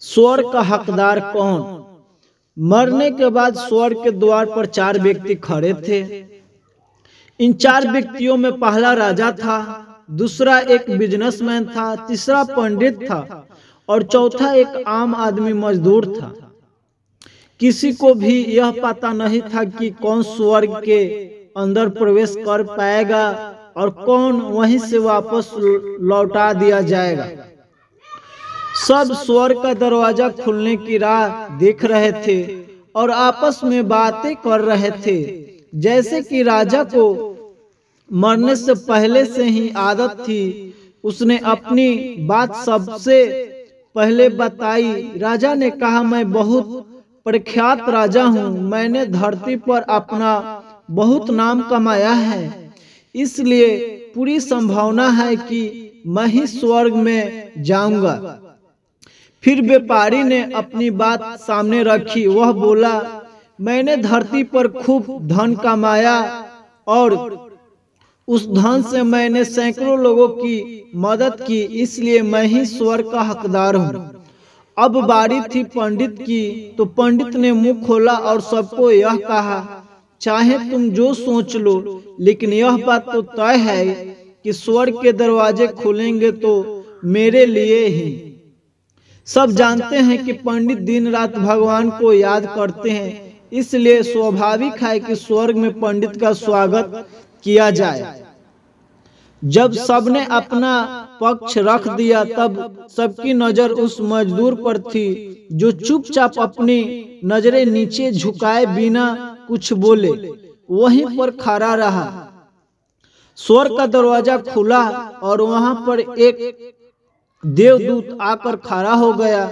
स्वर्ग का हकदार कौन? मरने के बाद स्वर्ग के द्वार पर 4 व्यक्ति खड़े थे। इन 4 व्यक्तियों में पहला राजा था, दूसरा एक बिजनेसमैन था, तीसरा पंडित था और चौथा एक आम आदमी मजदूर था। किसी को भी यह पता नहीं था कि कौन स्वर्ग के अंदर प्रवेश कर पाएगा और कौन वहीं से वापस लौटा दिया जाएगा। सब स्वर्ग का दरवाजा खुलने की राह देख रहे थे और आपस में बातें कर रहे थे। जैसे कि राजा को मरने से पहले से ही आदत थी, उसने अपनी बात सबसे पहले बताई। राजा ने कहा, मैं बहुत प्रख्यात राजा हूँ, मैंने धरती पर अपना बहुत नाम कमाया है, इसलिए पूरी संभावना है कि मैं ही स्वर्ग में जाऊंगा। फिर व्यापारी ने अपनी बात सामने रखी। वह बोला, मैंने धरती पर खूब धन कमाया और उस धन से मैंने सैकड़ों लोगों की मदद की, इसलिए मैं ही स्वर्ग का हकदार हूँ। अब बारी थी पंडित की, तो पंडित ने मुंह खोला और सबको यह कहा, चाहे तुम जो सोच लो, लेकिन यह बात तो तय है कि स्वर्ग के दरवाजे खुलेंगे तो मेरे लिए ही। सब जानते हैं कि पंडित दिन रात भगवान को याद करते हैं, इसलिए स्वाभाविक है कि स्वर्ग में पंडित का स्वागत किया जाए। जब सबने अपना पक्ष रख दिया, तब सबकी नजर उस मजदूर पर थी जो चुपचाप अपनी नजरें नीचे झुकाए बिना कुछ बोले वहीं पर खड़ा रहा। स्वर्ग का दरवाजा खुला और वहां पर एक देवदूत आकर खड़ा हो गया।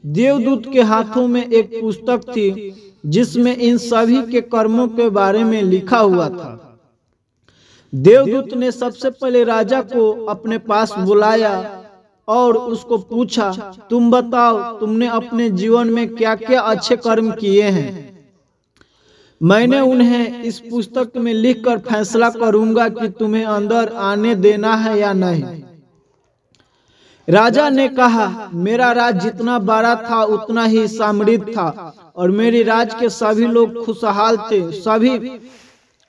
देवदूत के हाथों में एक पुस्तक थी जिसमें इन सभी के कर्मों के बारे में लिखा हुआ था। देवदूत ने सबसे पहले राजा को अपने पास बुलाया और उसको पूछा, तुम बताओ, तुमने अपने जीवन में क्या क्या अच्छे कर्म किए हैं? मैंने उन्हें इस पुस्तक में लिखकर फैसला करूंगा कि तुम्हें अंदर आने देना है या नहीं। राजा ने कहा, मेरा राज जितना बड़ा था उतना ही समृद्ध था और मेरे राज के सभी लोग खुशहाल थे, सभी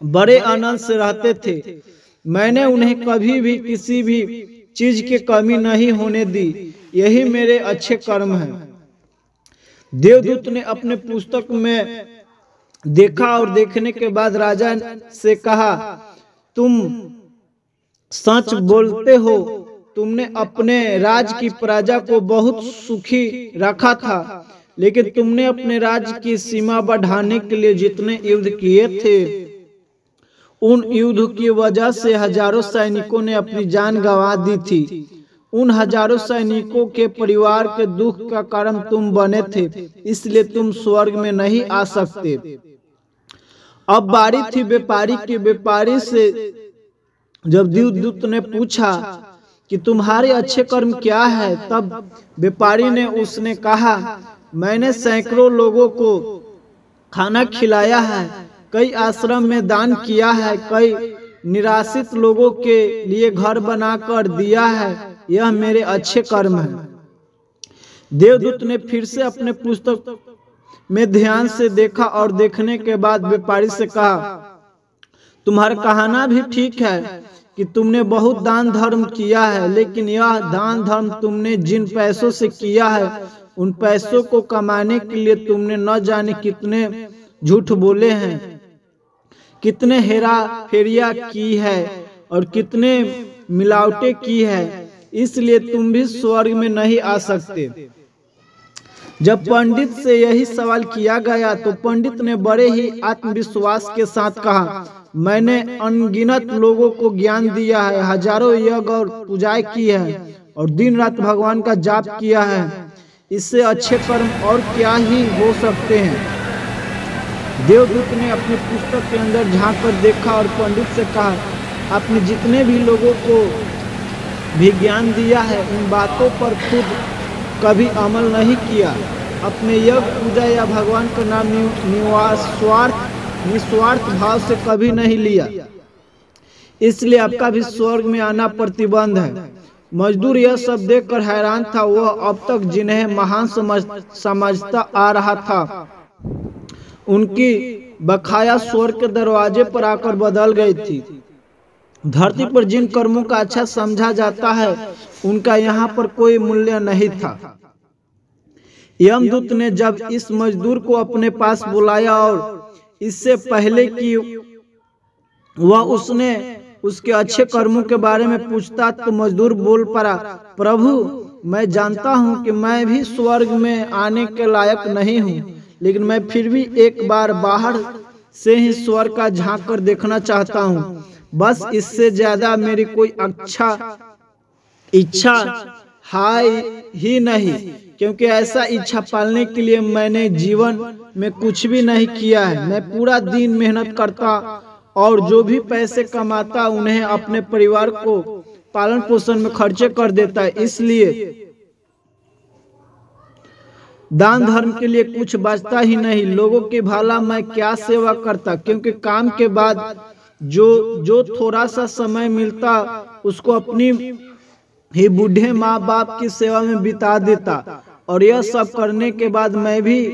बड़े आनंद से रहते थे। मैंने उन्हें कभी भी किसी भी चीज की कमी नहीं होने दी, यही मेरे अच्छे कर्म हैं। देवदूत ने अपने पुस्तक में देखा और देखने के बाद राजा से कहा, तुम सच बोलते हो, तुमने अपने राज की प्रजा को बहुत सुखी रखा था, लेकिन तुमने अपने राज्य की सीमा बढ़ाने के लिए जितने युद्ध किए थे, उन युद्ध की वजह से हजारों सैनिकों ने अपनी जान गंवा दी थी। उन हजारों सैनिकों के परिवार के दुख का कारण तुम बने थे, इसलिए तुम स्वर्ग में नहीं आ सकते। अब बारी थी व्यापारी की। व्यापारी से जब देवदूत ने पूछा कि तुम्हारे अच्छे कर्म क्या है, तब व्यापारी ने उसने कहा, मैंने सैकड़ों लोगों को खाना खिलाया है, कई आश्रम में दान किया है, कई निराश्रित लोगों के लिए घर बनाकर दिया है, यह मेरे अच्छे कर्म हैं। देवदूत ने फिर से अपने पुस्तक में ध्यान से देखा और देखने के बाद व्यापारी से कहा, तुम्हारा कहना भी ठीक है कि तुमने बहुत दान धर्म किया है, लेकिन यह दान धर्म तुमने जिन पैसों से किया है, उन पैसों को कमाने के लिए तुमने न जाने कितने झूठ बोले हैं, कितने हेरा फेरिया की है और कितने मिलावटें की है, इसलिए तुम भी स्वर्ग में नहीं आ सकते। जब पंडित से यही सवाल किया गया तो पंडित ने बड़े ही आत्मविश्वास के साथ कहा, मैंने अनगिनत लोगों को ज्ञान दिया है, हजारों यज्ञ और पूजाएं की है और दिन रात भगवान का जाप किया है, इससे अच्छे कर्म और क्या ही हो सकते हैं। देवदूत ने अपनी पुस्तक के अंदर झांक कर देखा और पंडित से कहा, आपने जितने भी लोगों को भी ज्ञान दिया है, उन बातों पर खुद कभी अमल नहीं किया, अपने यज्ञ पूजा या भगवान का नाम निस्वार्थ भाव से कभी नहीं लिया, इसलिए आपका भी स्वर्ग में आना प्रतिबंध है। मजदूर यह सब देखकर हैरान था। वह अब तक जिन्हें महान समझता आ रहा था, उनकी बकाया स्वर्ग के दरवाजे पर आकर बदल गई थी। धरती पर जिन कर्मों का अच्छा समझा जाता है, उनका यहाँ पर कोई मूल्य नहीं था। यमदूत ने जब इस मजदूर को अपने पास बुलाया और इससे पहले कि वह उसके अच्छे कर्मों के बारे में पूछता, तो मजदूर बोल पड़ा, प्रभु, मैं जानता हूँ कि मैं भी स्वर्ग में आने के लायक नहीं हूँ, लेकिन मैं फिर भी एक बार बाहर से ही स्वर्ग का झांक कर देखना चाहता हूँ। बस इससे ज्यादा मेरी कोई इच्छा है ही नहीं, क्योंकि ऐसा इच्छा पालने के लिए मैंने जीवन में कुछ भी नहीं किया है। मैं पूरा दिन मेहनत करता और जो भी पैसे कमाता उन्हें अपने परिवार को पालन पोषण में खर्चे कर देता है, इसलिए दान धर्म के लिए कुछ बचता ही नहीं। लोगों की भला मैं क्या सेवा करता, क्योंकि काम के बाद जो थोड़ा सा समय मिलता उसको अपनी ही बूढ़े माँ बाप की सेवा में बिता देता। और यह सब करने के बाद मैं भी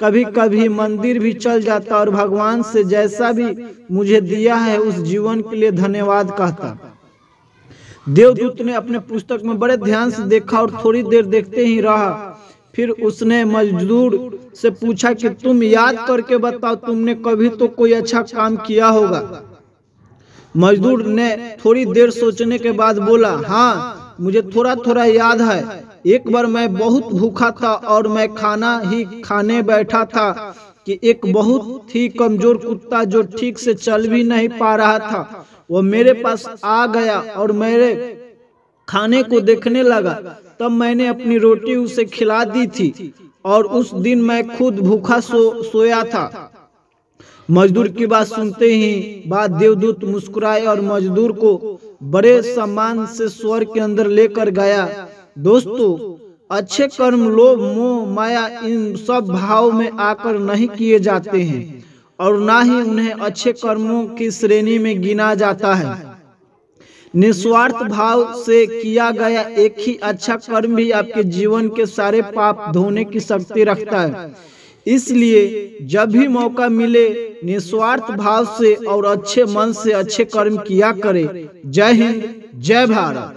कभी कभी मंदिर भी चल जाता और भगवान से जैसा भी मुझे दिया है उस जीवन के लिए धन्यवाद कहता। देवदूत ने अपने पुस्तक में बड़े ध्यान से देखा और थोड़ी देर देखते ही रहा। फिर उसने मजदूर से पूछा कि तुम याद करके बताओ, तुमने कभी तो कोई अच्छा काम किया होगा। मजदूर ने थोड़ी देर सोचने के बाद बोला, हाँ, मुझे थोड़ा थोड़ा याद है। एक बार मैं बहुत भूखा था और मैं खाना ही खाने बैठा था कि एक बहुत ही कमजोर कुत्ता जो ठीक से चल भी नहीं पा रहा था, वो मेरे पास आ गया और मेरे खाने को देखने लगा। तब मैंने अपनी रोटी उसे खिला दी थी और उस दिन मैं खुद भूखा सोया था। मजदूर की बात सुनते ही बाद देवदूत मुस्कुराए और मजदूर को बड़े सम्मान से स्वर्ग के अंदर लेकर गया। दोस्तों, अच्छे कर्म लोभ मोह माया इन सब भाव में आकर नहीं किए जाते हैं और ना ही उन्हें अच्छे कर्मों की श्रेणी में गिना जाता है। निस्वार्थ भाव से किया गया एक ही अच्छा कर्म भी आपके जीवन के सारे पाप धोने की शक्ति रखता है। इसलिए जब भी मौका मिले निस्वार्थ भाव से और अच्छे मन से अच्छे कर्म किया करें। जय हिंद, जय भारत।